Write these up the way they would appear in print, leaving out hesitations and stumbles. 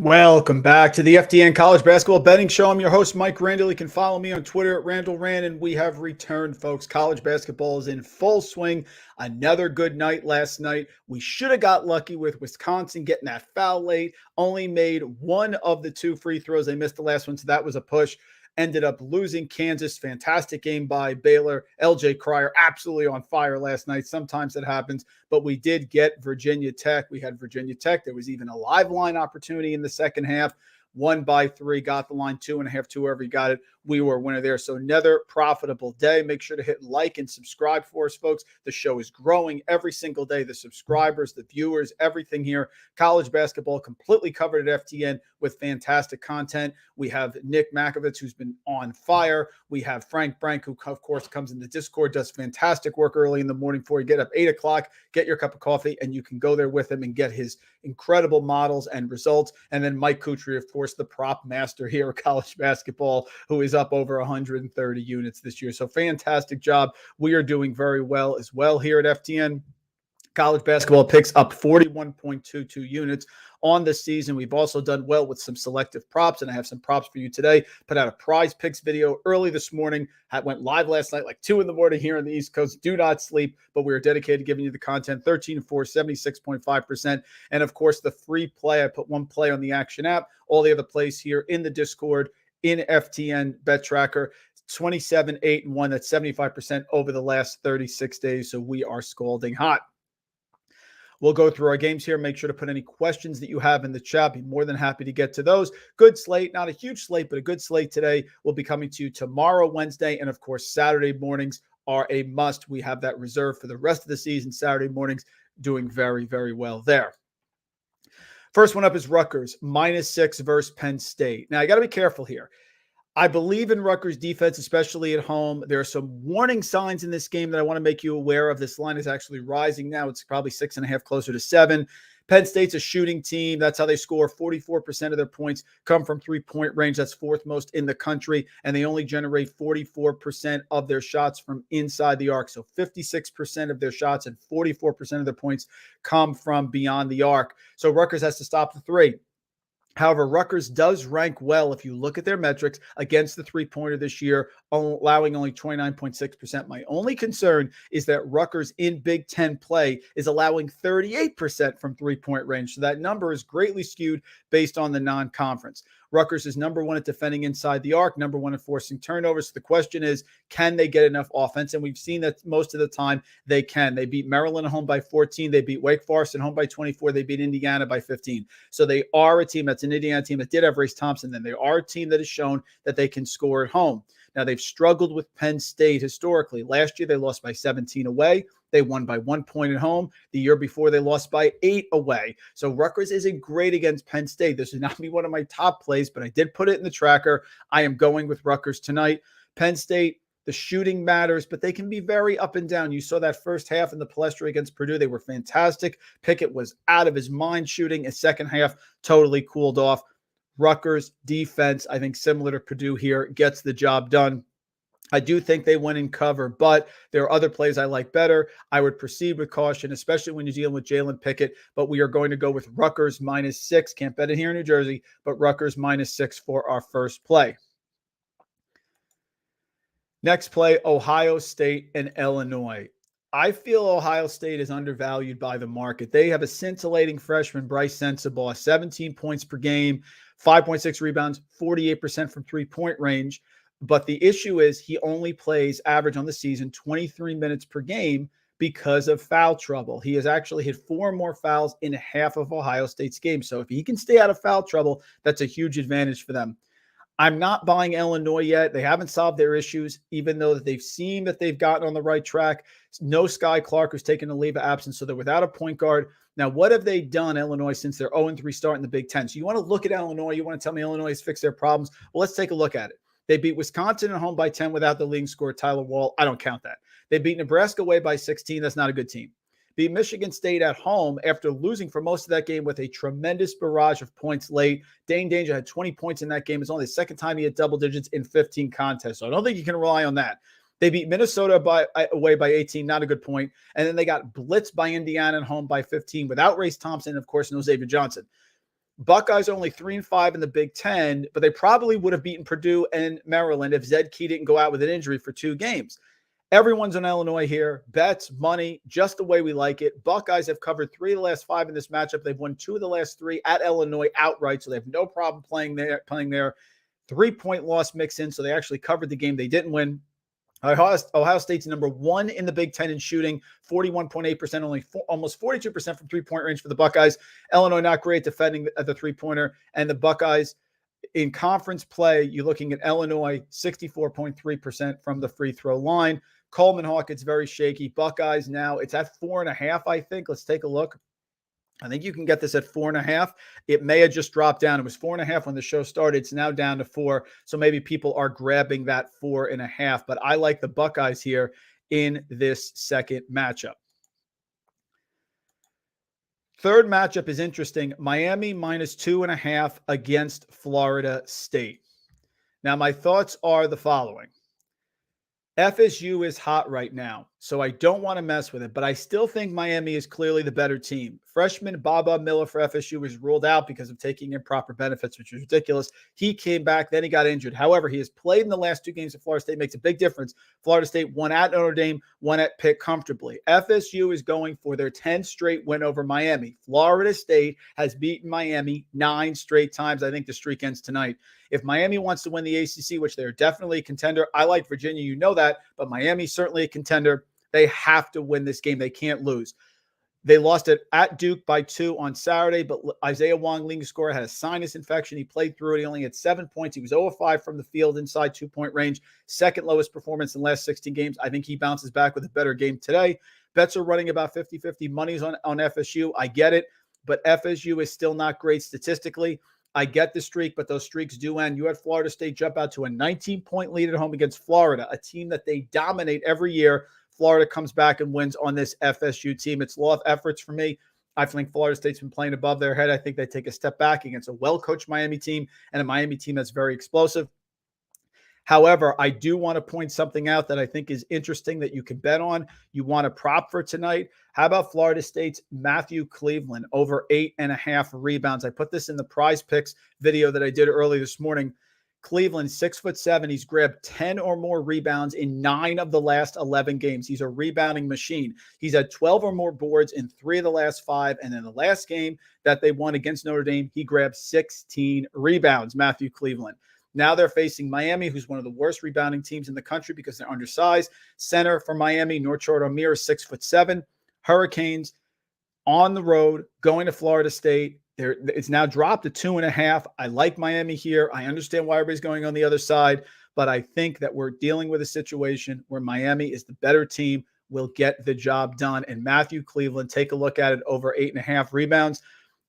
Welcome back to the FTN College Basketball Betting Show. I'm your host, Mike Randle. You can follow me on Twitter at RandleRand, and we have returned, folks. College basketball is in full swing. Another good night last night. We should have got lucky with Wisconsin getting that foul late. Only made one of the two free throws. They missed the last one, so that was a push. Ended up losing Kansas. Fantastic game by Baylor. LJ Cryer absolutely on fire last night. Sometimes it happens, but we did get Virginia Tech. We had Virginia Tech. There was even a live line opportunity in the second half. Won by 3, got the line 2.5 to whoever you got it. We were a winner there. So another profitable day. Make sure to hit like and subscribe for us, folks. The show is growing every single day. The subscribers, the viewers, everything here. College basketball completely covered at FTN with fantastic content. We have Nick Makovitz, who's been on fire. We have Frank Brank, who, of course, comes in the Discord, does fantastic work early in the morning for you. Get up 8 o'clock, get your cup of coffee, and you can go there with him and get his incredible models and results. And then Mike Kutry, of course, the prop master here at college basketball, who is up over 130 units this year. So fantastic job. We are doing very well as well here at FTN. College basketball picks up 41.22 units on the season. We've also done well with some selective props, and I have some props for you today. Put out a prize picks video early this morning. Went live last night, like 2 in the morning here on the East Coast. Do not sleep, but we are dedicated to giving you the content. 13-4, 76.5%. And of course, the free play. I put one play on the Action app. All the other plays here in the Discord in FTN Bet Tracker. 27, 8, and 1. That's 75% over the last 36 days. So we are scalding hot. We'll go through our games here. Make sure to put any questions that you have in the chat. Be more than happy to get to those. Good slate, not a huge slate, but a good slate today. Will be coming to you tomorrow, Wednesday, and of course, Saturday mornings are a must. We have that reserved for the rest of the season. Saturday mornings doing very, very well there. First one up is Rutgers, -6 versus Penn State. Now, I got to be careful here. I believe in Rutgers defense, especially at home. There are some warning signs in this game that I want to make you aware of. This line is actually rising now. It's probably 6.5, closer to 7. Penn State's a shooting team. That's how they score. 44% of their points come from three-point range. That's 4th most in the country. And they only generate 44% of their shots from inside the arc. So 56% of their shots and 44% of their points come from beyond the arc. So Rutgers has to stop the 3. However, Rutgers does rank well if you look at their metrics against the three-pointer this year, allowing only 29.6%. My only concern is that Rutgers in Big Ten play is allowing 38% from three-point range. So that number is greatly skewed based on the non-conference. Rutgers is number 1 at defending inside the arc, number 1 at forcing turnovers. So the question is, can they get enough offense? And we've seen that most of the time they can. They beat Maryland at home by 14. They beat Wake Forest at home by 24. They beat Indiana by 15. So they are a team that's an Indiana team that did have Race Thompson. Then they are a team that has shown that they can score at home. Now, they've struggled with Penn State historically. Last year, they lost by 17 away. They won by 1 point at home. The year before, they lost by 8 away. So Rutgers isn't great against Penn State. This would not be one of my top plays, but I did put it in the tracker. I am going with Rutgers tonight. Penn State, the shooting matters, but they can be very up and down. You saw that first half in the Palestra against Purdue. They were fantastic. Pickett was out of his mind shooting. His second half totally cooled off. Rutgers defense, I think similar to Purdue here, gets the job done. I do think they win in cover, but there are other plays I like better. I would proceed with caution, especially when you're dealing with Jalen Pickett, but we are going to go with Rutgers -6. Can't bet it here in New Jersey, but Rutgers -6 for our first play. Next play, Ohio State and Illinois. I feel Ohio State is undervalued by the market. They have a scintillating freshman, Bryce Sensabaugh, 17 points per game, 5.6 rebounds, 48% from three-point range. But the issue is he only plays average on the season 23 minutes per game because of foul trouble. He has actually hit 4 more fouls in half of Ohio State's games. So if he can stay out of foul trouble, that's a huge advantage for them. I'm not buying Illinois yet. They haven't solved their issues, even though they've seen that they've gotten on the right track. No Sky Clark, who's taken a leave of absence, so they're without a point guard. Now, what have they done, Illinois, since they're 0-3 start in the Big Ten? So you want to look at Illinois. You want to tell me Illinois has fixed their problems. Well, let's take a look at it. They beat Wisconsin at home by 10 without the leading scorer, Tyler Wall. I don't count that. They beat Nebraska away by 16. That's not a good team. Beat Michigan State at home after losing for most of that game with a tremendous barrage of points late. Dane Danger had 20 points in that game. It's only the second time he had double digits in 15 contests. So I don't think you can rely on that. They beat Minnesota away by 18, not a good point. And then they got blitzed by Indiana at home by 15 without Race Thompson and, of course, no Xavier Johnson. Buckeyes are only 3-5 in the Big Ten, but they probably would have beaten Purdue and Maryland if Zed Key didn't go out with an injury for 2 games. Everyone's on Illinois here. Bets, money, just the way we like it. Buckeyes have covered 3 of the last 5 in this matchup. They've won 2 of the last 3 at Illinois outright, so they have no problem playing there. 3-point loss mixed in, so they actually covered the game they didn't win. Ohio State's number 1 in the Big Ten in shooting, 41.8%, almost 42% from three-point range for the Buckeyes. Illinois not great defending the three-pointer, and the Buckeyes in conference play, you're looking at Illinois 64.3% from the free throw line. Coleman Hawk, it's very shaky. Buckeyes now, it's at 4.5, I think. Let's take a look. I think you can get this at 4.5. It may have just dropped down. It was 4.5 when the show started. It's now down to 4. So maybe people are grabbing that 4.5. But I like the Buckeyes here in this second matchup. Third matchup is interesting. Miami -2.5 against Florida State. Now, my thoughts are the following. FSU is hot right now, so I don't want to mess with it, but I still think Miami is clearly the better team. Freshman Baba Miller for FSU was ruled out because of taking improper benefits, which is ridiculous. He came back, then he got injured. However, he has played in the last 2 games at Florida State, makes a big difference. Florida State won at Notre Dame, won at Pitt comfortably. FSU is going for their 10th straight win over Miami. Florida State has beaten Miami 9 straight times. I think the streak ends tonight. If Miami wants to win the ACC, which they're definitely a contender, I like Virginia, you know that, but Miami's certainly a contender. They have to win this game. They can't lose. They lost it at Duke by 2 on Saturday, but Isaiah Wong, leading scorer, had a sinus infection. He played through it. He only had 7 points. He was 0-5 from the field inside 2-point range. Second lowest performance in the last 16 games. I think he bounces back with a better game today. Bets are running about 50-50. Money's on FSU. I get it, but FSU is still not great statistically. I get the streak, but those streaks do end. You had Florida State jump out to a 19-point lead at home against Florida, a team that they dominate every year. Florida comes back and wins on this FSU team. It's law of efforts for me. I think Florida State's been playing above their head. I think they take a step back against a well-coached Miami team and a Miami team that's very explosive. However, I do want to point something out that I think is interesting that you can bet on. You want a prop for tonight. How about Florida State's Matthew Cleveland over 8.5 rebounds? I put this in the Prize Picks video that I did early this morning. Cleveland, 6'7". He's grabbed 10 or more rebounds in 9 of the last 11 games. He's a rebounding machine. He's had 12 or more boards in 3 of the last 5. And in the last game that they won against Notre Dame, he grabbed 16 rebounds, Matthew Cleveland. Now they're facing Miami, who's one of the worst rebounding teams in the country because they're undersized. Center for Miami, Norchard Amir, is 6'7". Hurricanes on the road, going to Florida State. It's now dropped to 2.5. I like Miami here. I understand why everybody's going on the other side, but I think that we're dealing with a situation where Miami is the better team, will get the job done. And Matthew Cleveland, take a look at it, over 8.5 rebounds.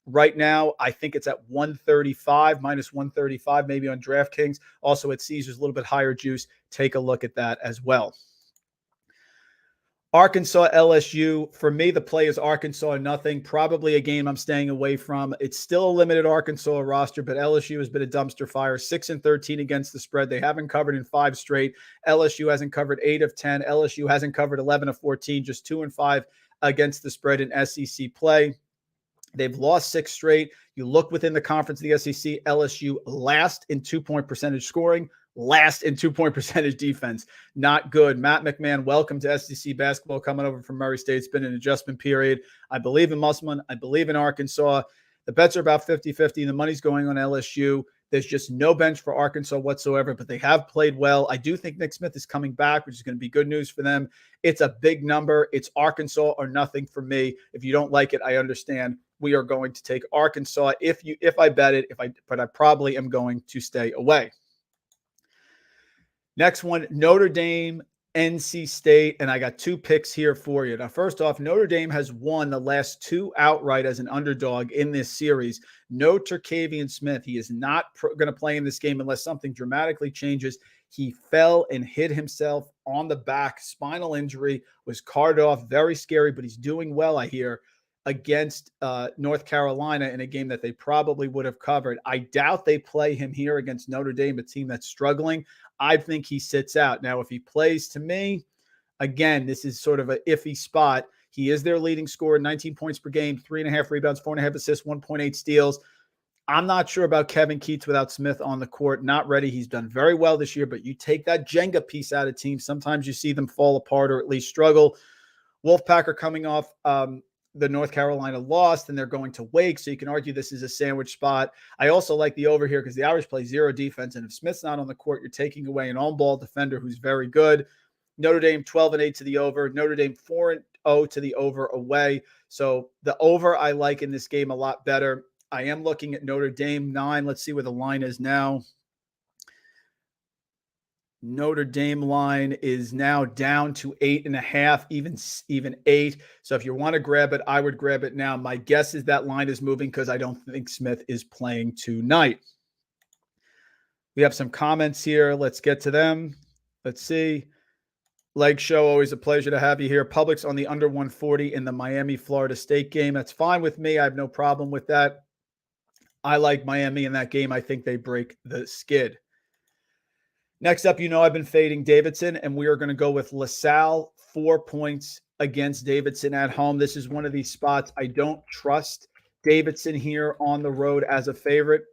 Right now, I think it's at 135, minus 135, maybe on DraftKings. Also at Caesars, a little bit higher juice. Take a look at that as well. Arkansas, LSU. For me, the play is Arkansas or nothing. Probably a game I'm staying away from. It's still a limited Arkansas roster, but LSU has been a dumpster fire. 6-13 against the spread. They haven't covered in 5 straight. LSU hasn't covered 8 of 10. LSU hasn't covered 11 of 14, just 2-5 against the spread in SEC play. They've lost 6 straight. You look within the conference of the SEC, LSU last in 2-point percentage scoring, last in 2-point percentage defense. Not good. Matt McMahon, welcome to SEC basketball, coming over from Murray State. It's been an adjustment period. I believe in Musselman. I believe in Arkansas. The bets are about 50-50. The money's going on LSU. There's just no bench for Arkansas whatsoever, but they have played well. I do think Nick Smith is coming back, which is going to be good news for them. It's a big number. It's Arkansas or nothing for me. If you don't like it, I understand. We are going to take Arkansas if I bet it, but I probably am going to stay away. Next one, Notre Dame, NC State, and I got 2 picks here for you. Now, first off, Notre Dame has won the last 2 outright as an underdog in this series. No Terquavian Smith. He is not going to play in this game unless something dramatically changes. He fell and hit himself on the back. Spinal injury, was carted off. Very scary, but he's doing well, I hear, against North Carolina in a game that they probably would have covered. I doubt they play him here against Notre Dame, a team that's struggling. I think he sits out. Now, if he plays, to me, again, this is sort of an iffy spot. He is their leading scorer, 19 points per game, 3.5 rebounds, 4.5 assists, 1.8 steals. I'm not sure about Kevin Keats without Smith on the court. Not ready. He's done very well this year, but you take that Jenga piece out of teams, sometimes you see them fall apart or at least struggle. Wolfpack are coming off the North Carolina loss, and they're going to Wake, so you can argue this is a sandwich spot. I also like the over here because the Irish play zero defense, and if Smith's not on the court, you're taking away an on-ball defender who's very good. Notre Dame 12-8 to the over. Notre Dame 4-0 to the over away. So the over I like in this game a lot better. I am looking at Notre Dame 9. Let's see where the line is now. Notre Dame line is now down to 8.5, even 8. So if you want to grab it, I would grab it now. My guess is that line is moving because I don't think Smith is playing tonight. We have some comments here. Let's get to them. Let's see. Leg Show, always a pleasure to have you here. Publix on the under 140 in the Miami-Florida State game. That's fine with me. I have no problem with that. I like Miami in that game. I think they break the skid. Next up, I've been fading Davidson, and we are going to go with LaSalle, 4 points against Davidson at home. This is one of these spots I don't trust Davidson here on the road as a favorite.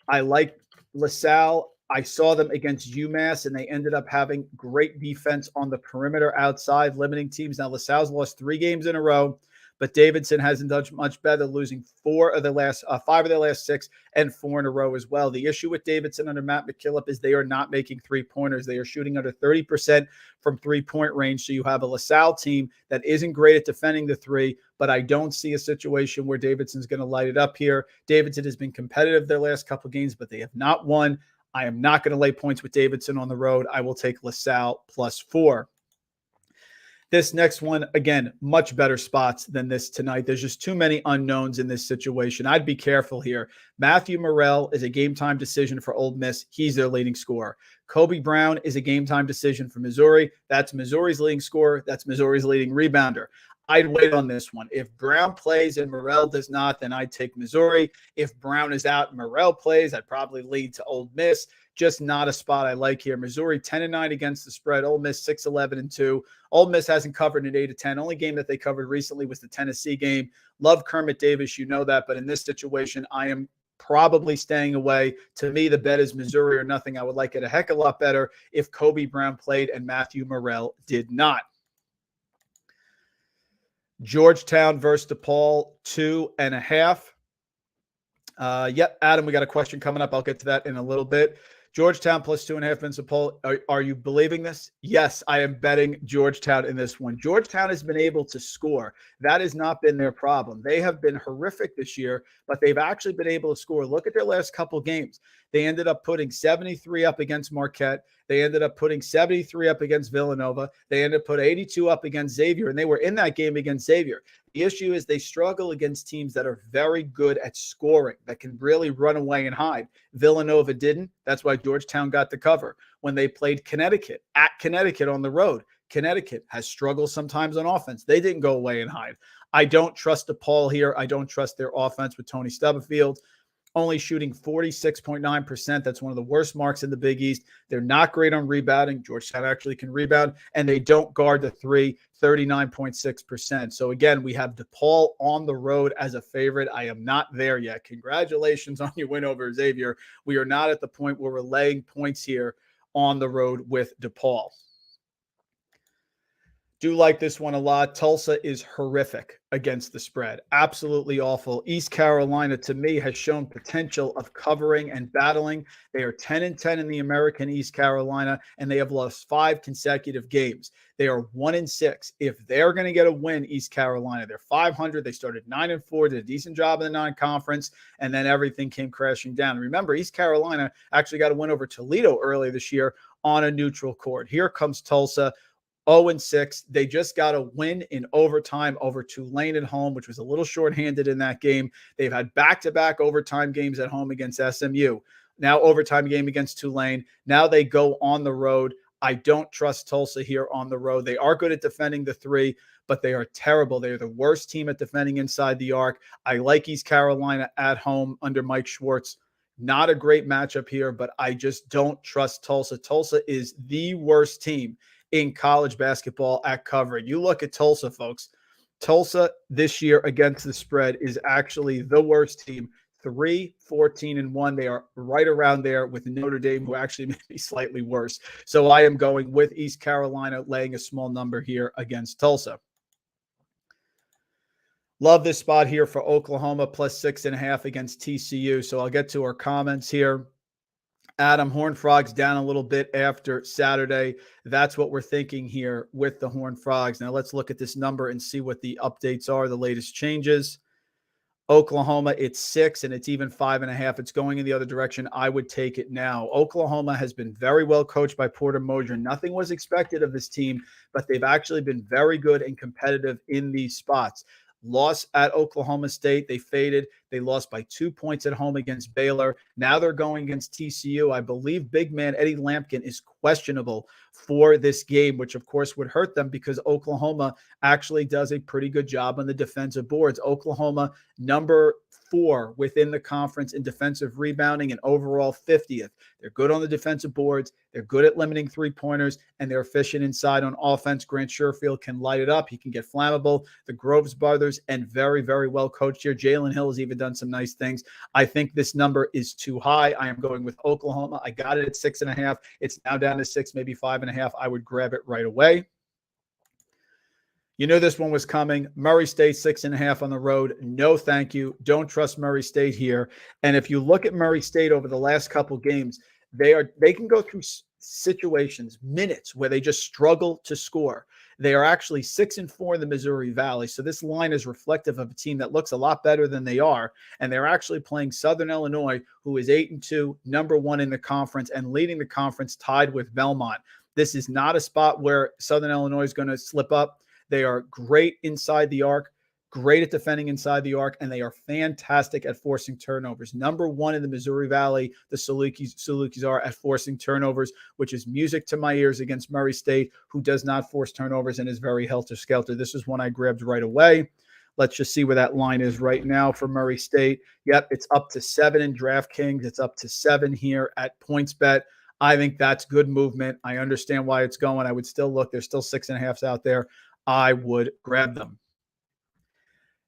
I like LaSalle. I saw them against UMass, and they ended up having great defense on the perimeter outside, limiting teams. Now, LaSalle's lost 3 games in a row, but Davidson hasn't done much better, losing 5 of their last 6 and 4 in a row as well. The issue with Davidson under Matt McKillop is they are not making three-pointers. They are shooting under 30% from three-point range. So you have a LaSalle team that isn't great at defending the three, but I don't see a situation where Davidson's going to light it up here. Davidson has been competitive their last couple games, but they have not won. I am not going to lay points with Davidson on the road. I will take LaSalle +4. This next one, again, much better spots than this tonight. There's just too many unknowns in this situation. I'd be careful here. Matthew Morrell is a game-time decision for Ole Miss. He's their leading scorer. Kobe Brown is a game-time decision for Missouri. That's Missouri's leading scorer. That's Missouri's leading rebounder. I'd wait on this one. If Brown plays and Morrell does not, then I'd take Missouri. If Brown is out and Morrell plays, I'd probably lead to Ole Miss. Just not a spot I like here. Missouri 10-9 against the spread. Ole Miss 6-11-2. Ole Miss hasn't covered an 8-10. Only game that they covered recently was the Tennessee game. Love Kermit Davis, you know that. But in this situation, I am probably staying away. To me, the bet is Missouri or nothing. I would like it a heck of a lot better if Kobe Brown played and Matthew Morrell did not. Georgetown versus DePaul, 2.5. Yep, Adam, we got a question coming up. I'll get to that in a little bit. Georgetown +2.5 against DePaul. Are you believing this? Yes, I am betting Georgetown in this one. Georgetown has been able to score. That has not been their problem. They have been horrific this year, but they've actually been able to score. Look at their last couple games. They ended up putting 73 up against Marquette. They ended up putting 73 up against Villanova. They ended up putting 82 up against Xavier, and they were in that game against Xavier. The issue is they struggle against teams that are very good at scoring, that can really run away and hide. Villanova didn't. That's why Georgetown got the cover. When they played Connecticut, at Connecticut on the road, Connecticut has struggled sometimes on offense. They didn't go away and hide. I don't trust DePaul here. I don't trust their offense with Tony Stubblefield. Only shooting 46.9%. That's one of the worst marks in the Big East. They're not great on rebounding. Georgetown actually can rebound, and they don't guard the three, 39.6%. So again, we have DePaul on the road as a favorite. I am not there yet. Congratulations on your win over Xavier. We are not at the point where we're laying points here on the road with DePaul. Do like this one a lot. Tulsa is horrific against the spread. Absolutely awful. East Carolina, to me, has shown potential of covering and battling. They are 10-10 in the American East Carolina, and they have lost 5 consecutive games. They are 1-6. If they're going to get a win, East Carolina, they're 500. They started 9-4, did a decent job in the non-conference, and then everything came crashing down. Remember, East Carolina actually got a win over Toledo earlier this year on a neutral court. Here comes Tulsa. 0-6. They just got a win in overtime over Tulane at home, which was a little shorthanded in that game. They've had back-to-back overtime games at home against SMU. Now overtime game against Tulane. Now they go on the road. I don't trust Tulsa here on the road. They are good at defending the three, but they are terrible. They are the worst team at defending inside the arc. I like East Carolina at home under Mike Schwartz. Not a great matchup here, but I just don't trust Tulsa. Tulsa is the worst team in college basketball at covering. You look at Tulsa, folks. Tulsa this year against the spread is actually the worst team, 3-14-1. They are right around there with Notre Dame, who actually may be slightly worse. So I am going with East Carolina, laying a small number here against Tulsa. Love this spot here for Oklahoma plus 6.5 against TCU. So I'll get to our comments here. Adam, Horned Frogs down a little bit after Saturday. That's what we're thinking here with the Horned Frogs. Now let's look at this number and see what the updates are, the latest changes. Oklahoma, it's 6, and it's even 5.5. It's going in the other direction. I would take it now. Oklahoma has been very well coached by Porter Moser. Nothing was expected of this team, but they've actually been very good and competitive in these spots. Loss at Oklahoma State. They faded. They lost by 2 points at home against Baylor. Now they're going against TCU. I believe big man Eddie Lampkin is questionable for this game, which of course would hurt them because Oklahoma actually does a pretty good job on the defensive boards. Oklahoma, number 4 within the conference in defensive rebounding and overall 50th. They're good on the defensive boards. They're good at limiting three-pointers, and they're efficient inside on offense. Grant Sherfield can light it up. He can get flammable. The Groves brothers, and very, very well coached here. Jalen Hill has even done some nice things. I think this number is too high. I am going with Oklahoma. I got it at 6.5. It's now down to 6, maybe 5.5. I would grab it right away. You knew this one was coming. Murray State 6.5 on the road. No, thank you. Don't trust Murray State here. And if you look at Murray State over the last couple games, they can go through situations, minutes where they just struggle to score. They are actually 6-4 in the Missouri Valley. So this line is reflective of a team that looks a lot better than they are. And they're actually playing Southern Illinois, who is 8-2, number 1 in the conference, and leading the conference tied with Belmont. This is not a spot where Southern Illinois is going to slip up. They are great inside the arc, great at defending inside the arc, and they are fantastic at forcing turnovers. Number 1 in the Missouri Valley, the Salukis are at forcing turnovers, which is music to my ears against Murray State, who does not force turnovers and is very helter-skelter. This is one I grabbed right away. Let's just see where that line is right now for Murray State. Yep, it's up to 7 in DraftKings. It's up to 7 here at PointsBet. I think that's good movement. I understand why it's going. I would still look. There's still 6.5s out there. I would grab them.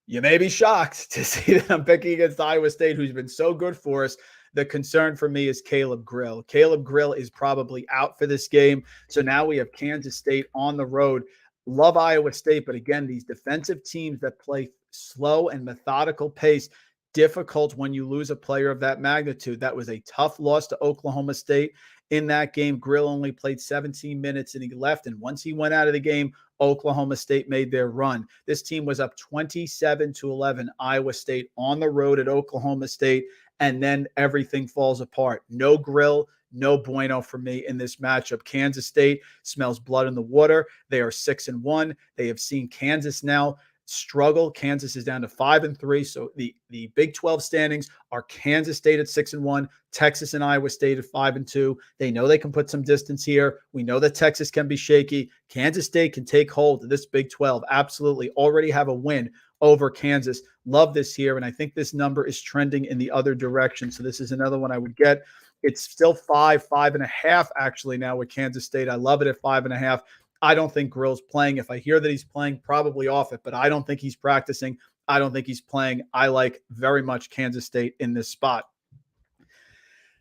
You may be shocked to see that I'm picking against Iowa State, who's been so good for us. The concern for me is Caleb Grill. Caleb Grill is probably out for this game. So now we have Kansas State on the road. Love Iowa State, but again, these defensive teams that play slow and methodical pace, difficult when you lose a player of that magnitude. That was a tough loss to Oklahoma State. In that game, Grill only played 17 minutes and he left. And once he went out of the game, Oklahoma State made their run. This team was up 27-11, Iowa State on the road at Oklahoma State, and then everything falls apart. No Grill, no bueno for me in this matchup. Kansas State smells blood in the water. They are 6-1. They have seen Kansas now struggle. Kansas is down to 5-3. So the Big 12 standings are Kansas State at 6-1, Texas and Iowa State at 5-2. They know they can put some distance here. We know that Texas can be shaky. Kansas State can take hold of this Big 12. Absolutely. Already have a win over Kansas. Love this here. And I think this number is trending in the other direction. So this is another one I would get. It's still 5.5 actually now with Kansas State. I love it at 5.5. I don't think Grill's playing. If I hear that he's playing, probably off it, but I don't think he's practicing. I don't think he's playing. I like very much Kansas State in this spot.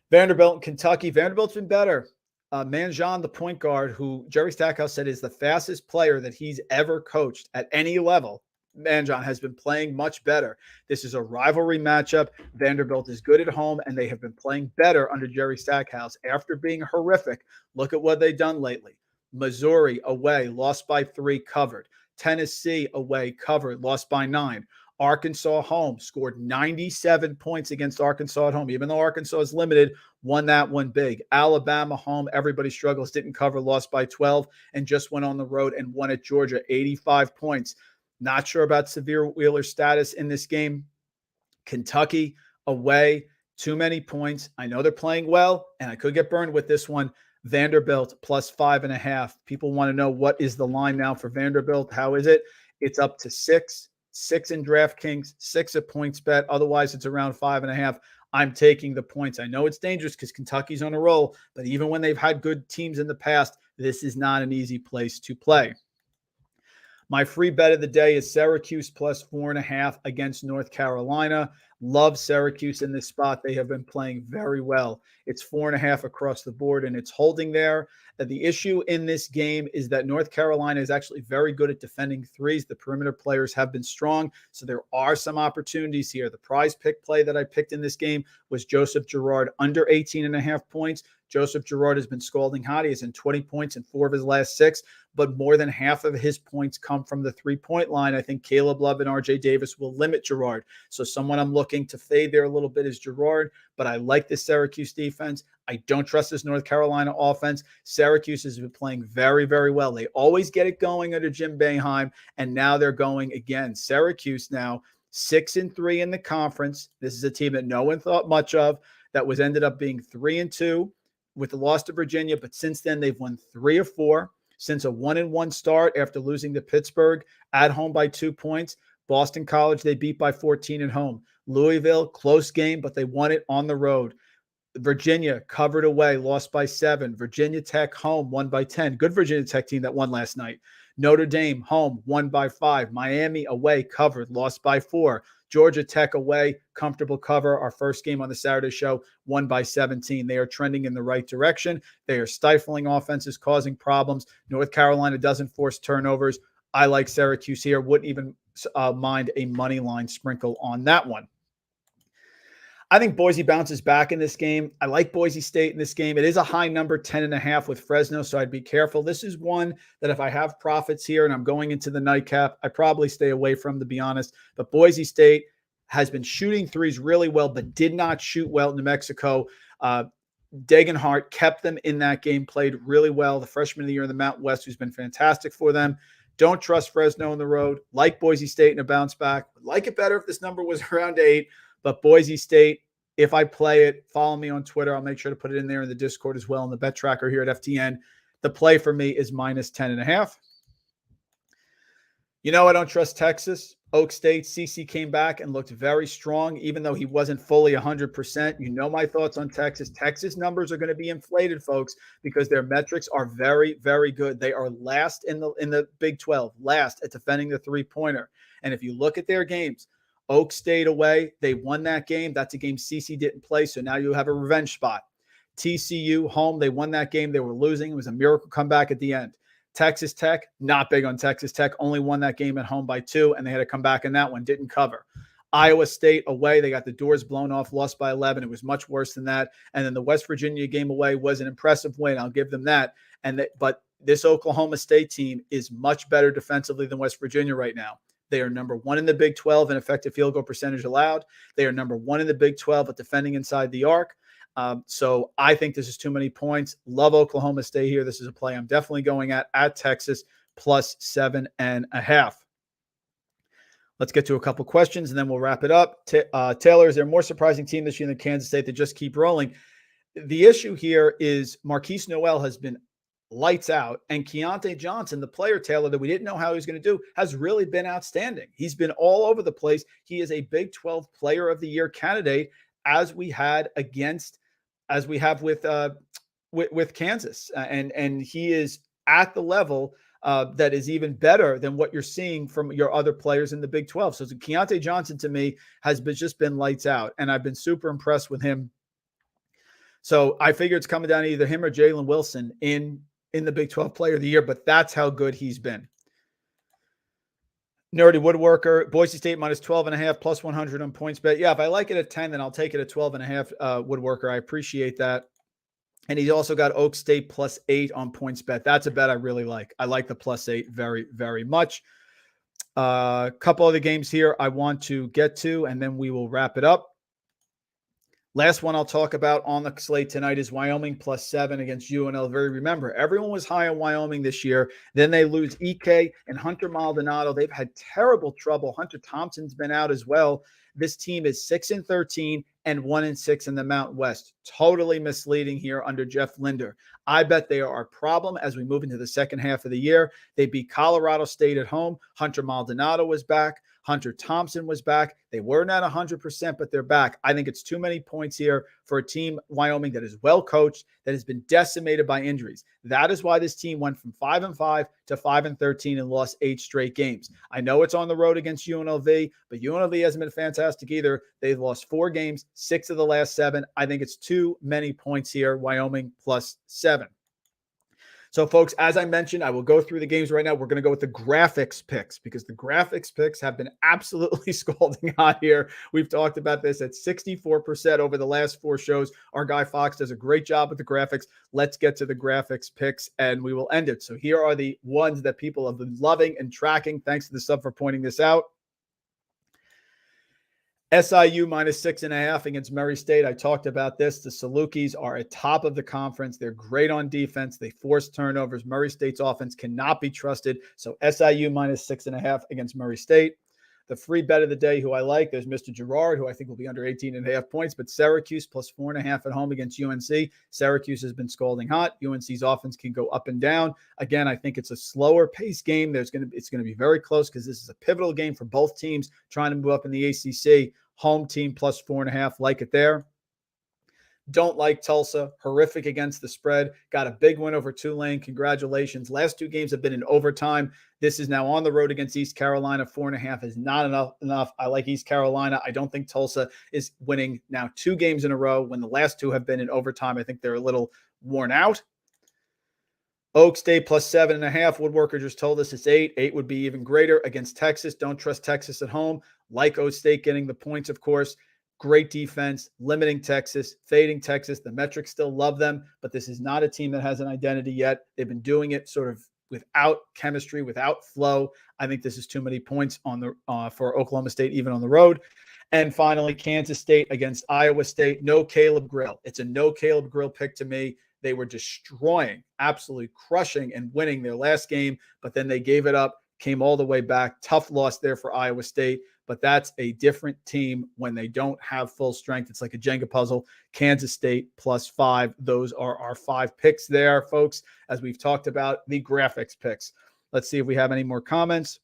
Vanderbilt and Kentucky. Vanderbilt's been better. Manjan, the point guard, who Jerry Stackhouse said is the fastest player that he's ever coached at any level. Manjan has been playing much better. This is a rivalry matchup. Vanderbilt is good at home, and they have been playing better under Jerry Stackhouse. After being horrific, look at what they've done lately. Missouri away, lost by 3, covered. Tennessee away, covered, lost by 9. Arkansas home, scored 97 points against Arkansas at home. Even though Arkansas is limited, won that one big. Alabama home, everybody struggles, didn't cover, lost by 12, and just went on the road and won at Georgia, 85 points. Not sure about Severe Wheeler's status in this game. Kentucky away, too many points. I know they're playing well, and I could get burned with this one. Vanderbilt plus 5.5. People want to know what is the line now for Vanderbilt. How is it? It's up to 6 in DraftKings, 6 at PointsBet. Otherwise, it's around 5.5. I'm taking the points. I know it's dangerous because Kentucky's on a roll, but even when they've had good teams in the past, this is not an easy place to play. My free bet of the day is Syracuse plus 4.5 against North Carolina. Love Syracuse in this spot. They have been playing very well. It's 4.5 across the board, and it's holding there. The issue in this game is that North Carolina is actually very good at defending threes. The perimeter players have been strong, so there are some opportunities here. The prize pick play that I picked in this game was Joseph Girard under 18.5 points. Joseph Girard has been scalding hot. He has in 20 points in 4 of his last 6, but more than half of his points come from the three-point line. I think Caleb Love and RJ Davis will limit Girard. So someone I'm looking to fade there a little bit is Girard, but I like the Syracuse defense. I don't trust this North Carolina offense. Syracuse has been playing very, very well. They always get it going under Jim Boeheim, and now they're going again. Syracuse now 6-3 in the conference. This is a team that no one thought much of, that was ended up being 3-2 with the loss to Virginia, but since then they've won 3 of 4 since a 1-1 start after losing to Pittsburgh at home by 2 points. Boston College, they beat by 14 at home. Louisville, close game, but they won it on the road. Virginia covered away, lost by 7. Virginia Tech home, won by 10. Good Virginia Tech team that won last night. Notre Dame home, won by 5. Miami away, covered, lost by 4. Georgia Tech away, comfortable cover. Our first game on the Saturday show, won by 17. They are trending in the right direction. They are stifling offenses, causing problems. North Carolina doesn't force turnovers. I like Syracuse here. Wouldn't even mind a money line sprinkle on that one. I think Boise bounces back in this game. I like Boise State in this game. It is a high number, 10.5 with Fresno, so I'd be careful. This is one that if I have profits here and I'm going into the nightcap, I probably stay away from, to be honest. But Boise State has been shooting threes really well, but did not shoot well in New Mexico. Degenhart kept them in that game, played really well. The freshman of the year in the Mountain West, who's been fantastic for them. Don't trust Fresno on the road. Like Boise State in a bounce back. Would like it better if this number was around 8. But Boise State, if I play it, follow me on Twitter. I'll make sure to put it in there in the Discord as well, in the bet tracker here at FTN. The play for me is minus 10.5. You know, I don't trust Texas. Oak State, CC came back and looked very strong, even though he wasn't fully 100%. You know my thoughts on Texas. Texas numbers are going to be inflated, folks, because their metrics are very, very good. They are last in the Big 12, last at defending the three-pointer. And if you look at their games, Oak State away, they won that game. That's a game CC didn't play, so now you have a revenge spot. TCU home, they won that game. They were losing. It was a miracle comeback at the end. Texas Tech, not big on Texas Tech, only won that game at home by 2, and they had to come back in that one, didn't cover. Iowa State away, they got the doors blown off, lost by 11. It was much worse than that. And then the West Virginia game away was an impressive win. I'll give them that. But this Oklahoma State team is much better defensively than West Virginia right now. They are number 1 in the Big 12 in effective field goal percentage allowed. They are number 1 in the Big 12 at defending inside the arc. So I think this is too many points. Love Oklahoma State here. This is a play I'm definitely going at Texas plus 7.5. Let's get to a couple questions and then we'll wrap it up. Taylor, is there a more surprising team this year than Kansas State that just keep rolling? The issue here is Marquise Noel has been lights out, and Keontae Johnson, the player, Taylor, that we didn't know how he was going to do, has really been outstanding. He's been all over the place. He is a Big 12 Player of the Year candidate, as we have with Kansas, and he is at the level that is even better than what you're seeing from your other players in the Big 12. So Keontae Johnson, to me, has just been lights out, and I've been super impressed with him. So I figure it's coming down to either him or Jalen Wilson in the Big 12 Player of the Year, but that's how good he's been. Nerdy Woodworker, Boise State minus 12.5 plus 100 on points bet. Yeah, if I like it at 10, then I'll take it at 12.5. Woodworker, I appreciate that. And he's also got Oak State plus 8 on points bet. That's a bet I really like. I like the plus 8 very, very much. A couple other games here I want to get to, and then we will wrap it up. Last one I'll talk about on the slate tonight is Wyoming plus 7 against UNLV. Remember, everyone was high on Wyoming this year. Then they lose EK and Hunter Maldonado. They've had terrible trouble. Hunter Thompson's been out as well. This team is 6-13 and 1-6 in the Mountain West. Totally misleading here under Jeff Linder. I bet they are a problem as we move into the second half of the year. They beat Colorado State at home. Hunter Maldonado was back. Hunter Thompson was back. They weren't at 100%, but they're back. I think it's too many points here for a team, Wyoming, that is well coached, that has been decimated by injuries. That is why this team went from 5-5 to 5-13 and lost 8 straight games. I know it's on the road against UNLV, but UNLV hasn't been fantastic either. They've lost 4 games, 6 of the last 7. I think it's too many points here. Wyoming +7. So, folks, as I mentioned, I will go through the games right now. We're going to go with the graphics picks because the graphics picks have been absolutely scalding hot here. We've talked about this at 64% over the last 4 shows. Our guy Fox does a great job with the graphics. Let's get to the graphics picks and we will end it. So here are the ones that people have been loving and tracking. Thanks to the sub for pointing this out. SIU -6.5 against Murray State. I talked about this. The Salukis are at top of the conference. They're great on defense. They force turnovers. Murray State's offense cannot be trusted. So SIU -6.5 against Murray State. The free bet of the day, who I like, there's Mr. Girard, who I think will be under 18.5 points, but Syracuse +4.5 at home against UNC. Syracuse has been scalding hot. UNC's offense can go up and down. Again, I think it's a slower pace game. It's going to be very close because this is a pivotal game for both teams trying to move up in the ACC. Home team +4.5, like it there. Don't like Tulsa. Horrific against the spread. Got a big win over Tulane. Congratulations. Last 2 games have been in overtime. This is now on the road against East Carolina. 4.5 is not enough. I like East Carolina. I don't think Tulsa is winning now 2 games in a row when the last 2 have been in overtime. I think they're a little worn out. Oak State +7.5. Woodworker just told us it's 8. 8 would be even greater against Texas. Don't trust Texas at home. Like Oak State getting the points, of course. Great defense, limiting Texas, fading Texas. The metrics still love them, but this is not a team that has an identity yet. They've been doing it sort of without chemistry, without flow. I think this is too many points on the for Oklahoma State, even on the road. And finally, Kansas State against Iowa State. No Caleb Grill. It's a no Caleb Grill pick to me. They were destroying, absolutely crushing and winning their last game, but then they gave it up, came all the way back. Tough loss there for Iowa State. But that's a different team when they don't have full strength. It's like a Jenga puzzle. Kansas State +5. Those are our 5 picks there, folks, as we've talked about the graphics picks. Let's see if we have any more comments.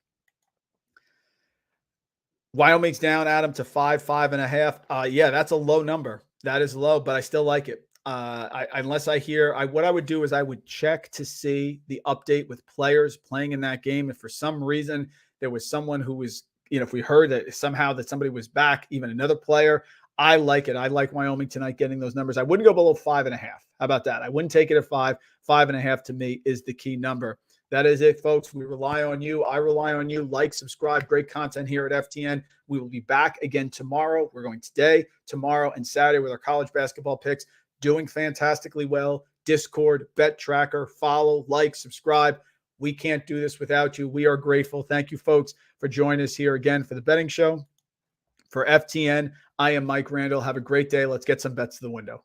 Wyoming's down, Adam, to 5.5. Yeah, that's a low number. That is low, but I still like it. Unless I hear, what I would do is I would check to see the update with players playing in that game. If for some reason there was someone who was, if we heard that somehow that somebody was back, even another player, I like it. I like Wyoming tonight getting those numbers. I wouldn't go below 5.5. How about that? I wouldn't take it at 5. 5.5 to me is the key number. That is it, folks. We rely on you. I rely on you. Like, subscribe. Great content here at FTN. We will be back again tomorrow. We're going today, tomorrow, and Saturday with our college basketball picks. Doing fantastically well. Discord, Bet Tracker, follow, like, subscribe. We can't do this without you. We are grateful. Thank you, folks, for joining us here again for the betting show. For FTN, I am Mike Randle. Have a great day. Let's get some bets to the window.